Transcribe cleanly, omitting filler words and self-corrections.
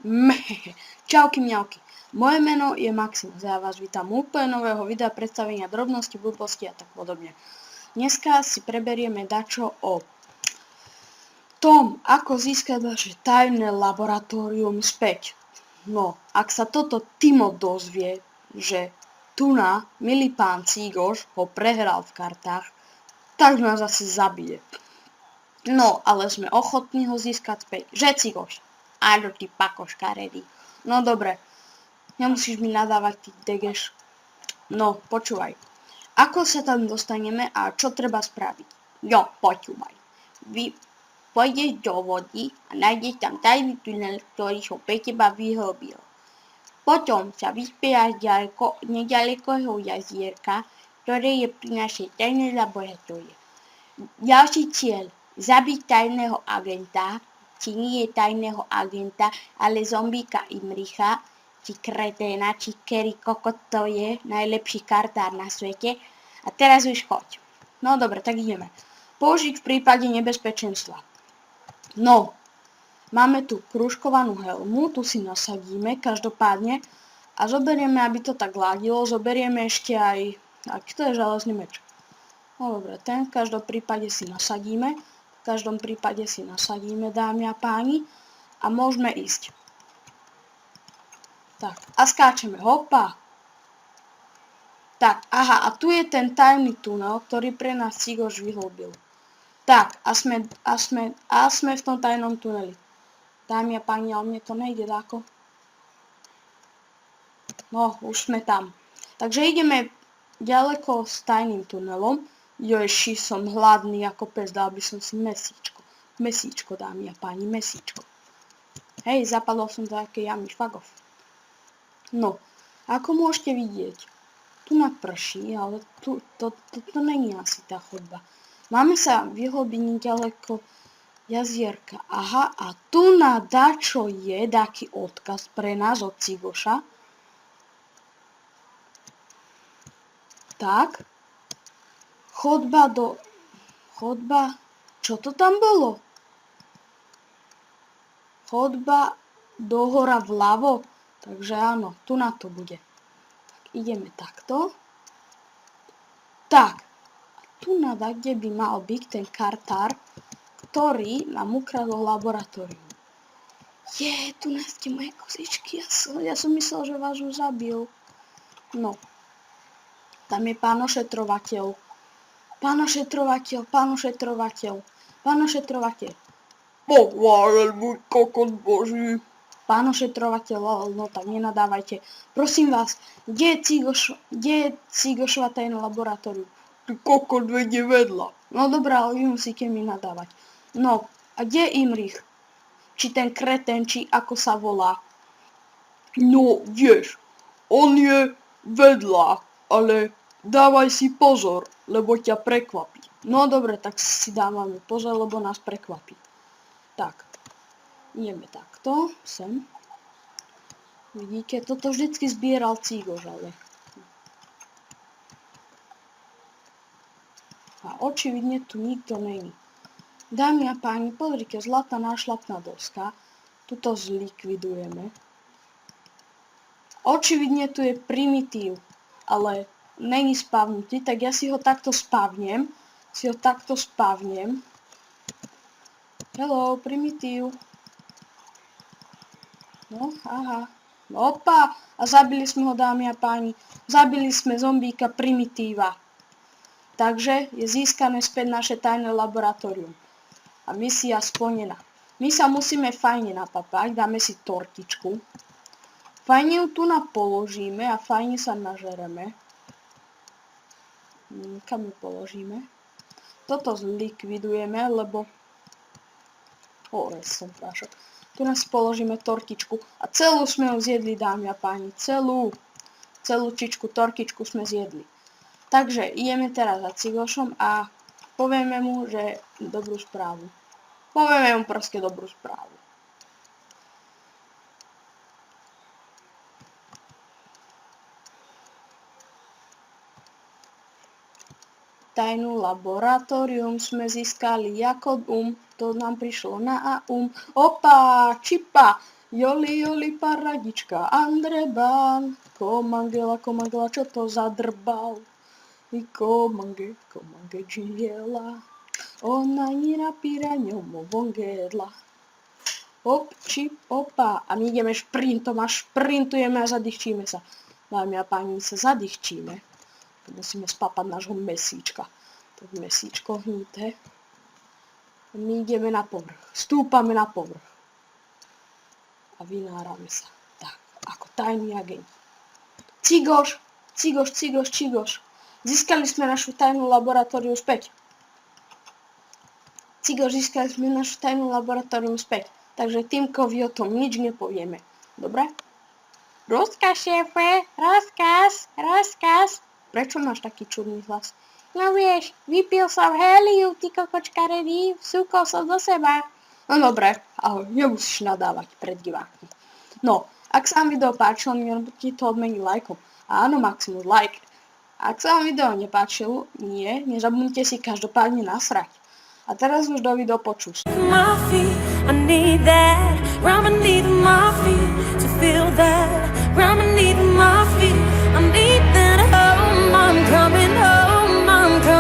Mhehe. Čauky mňauky. Moje meno je Maxim. Ja vás vítam u úplne nového videa predstavenia drobnosti, blbosti a tak podobne. Dneska si preberieme dačo o tom, ako získať vaše tajné laboratórium späť. No, ak sa toto Timo dozvie, že Tuna, milý pán Cígoš, ho prehral v kartách, tak nás asi zabije. No, ale sme ochotní ho získať späť. Že Cígoš? Áno, ty pako škaredý. No dobre, nemusíš mi nadávať, ty degeš. No, počúvaj. Ako sa tam dostaneme a čo treba spraviť? Jo, počúvaj. Vy pôjdeš do vody a nájdeš tam tajný tunel, ktorý som pre teba vyhlbil. Potom sa vyspieraš nedalekého jazierka, ktoré je pri našej tajnej laboratórii. Ďalší cieľ. Zabiť tajného agenta, či nie tajného agenta, ale zombíka Imricha, či kreténa, či Kerry kokot to je, najlepší kartár na svete. A teraz už choď. No dobre, tak ideme. Použiť v prípade nebezpečenstva. No, máme tu krúžkovanú helmu, tu si nasadíme každopádne a zoberieme, aby to tak ladilo, zoberieme ešte aj, aký to je železný meč. No dobre, ten v každom prípade si nasadíme. V každom prípade si nasadíme, dámy a páni, a môžeme ísť. Tak, a skáčeme, hopa. Tak, aha, a tu je ten tajný tunel, ktorý pre nás Cígoš vyhlbil. Tak, a sme v tom tajnom tuneli. Dámy a páni, ale mne to nejde dáko. No, už sme tam. Takže ideme ďaleko s tajným tunelom. Joži, som hladný ako pes, dal by som si mesíčko. Mesíčko, dámy a páni, mesíčko. Hej, zapadol som do takej jamy, švagov. No, ako môžete vidieť, tu naprší, ale to není asi tá chodba. Máme sa vyhlbiť ďaleko jazierka. Aha, a tu na dačo je taký odkaz pre nás od Cígoša. Tak. Chodba, čo to tam bolo? Chodba dohora vľavo, takže áno, tu na to bude. Tak ideme takto. Tak, a tu nada, kde by mal byť ten kartár, ktorý nám ukradol laboratórium. Tu nás ste moje kozičky, ja som myslel, že vás už zabil. No, tam je pán ošetrovateľ. Pán ošetrovateľ. Pochválen buď kokot boží. Pán ošetrovateľ, no tak nenadávajte. Prosím vás, kde je Cígošova tajné laboratórium? Ty kokot vedie vedľa. No dobrá, ale vy musíte mi nadávať. No, a kde je Imrich? Či ten kretén, či ako sa volá? No, vieš, on je vedľa, ale dávaj si pozor, lebo ťa prekvapí. No dobre, tak si dávame pozor, lebo nás prekvapí. Tak, ideme takto, sem. Vidíte, toto vždycky zbieral Cígoš, ale. A očividne tu nikto není. Dámy a páni, pozrite, zlatá nášlapná doska. Tuto zlikvidujeme. Očividne tu je primitív, ale není spavnutý, tak ja si ho takto spavnem. Hello, primitív. No, aha. Opa, a zabili sme ho, dámy a páni. Zabili sme zombíka primitíva. Takže je získané späť naše tajné laboratórium. A misia splnená. My sa musíme fajne napapať, dáme si tortičku. Fajne ju tu položíme a fajne sa nažereme. Kam ju položíme? Toto zlikvidujeme, lebo... som prášok. Tu nás položíme tortičku a celú sme ju zjedli, dámy a páni. Celú tortičku sme zjedli. Takže ideme teraz za Cígošom a povieme mu, že dobrú správu. Povieme mu proste dobrú správu. Tajnú laboratórium sme získali ako to nám prišlo na Opa, čipa, Joli, joli, paradička, Andrebán, komangela, čo to zadrbal? I komange, džiela, ona nina piraňomo vongedla. Hop, čip, opa. A my ideme šprintom a šprintujeme a zadýchčíme sa. Dámy a páni, my sa zadýchčíme. Musíme spapať nášho mesíčka. To mesíčko hníte. My ideme na povrch. Stúpame na povrch. A vynárame sa. Tak, ako tajný agent. Cigoš, cigoš, cigoš, cigoš. Získali sme našu tajnú laboratóriu späť. Cigoš, získali sme našu tajnú laboratóriu späť. Takže Týmkovi o tom nič nepovieme. Dobre? Rozkaz, šéfe, rozkaz, rozkaz. Prečo máš taký čudný hlas? No vieš, vypil som héliu, ty kokočka redý, vsúkol som do seba. No dobre, ahoj, nemusíš nadávať pred divákmi. No, ak sa vám video páčilo, ti to odmení lajkom. Áno, Maximus, like. Ak sa vám video nepáčilo, nezabudnite si každopádne nasrať. A teraz už do video počuš. I need that, Ramen need my feet to feel that.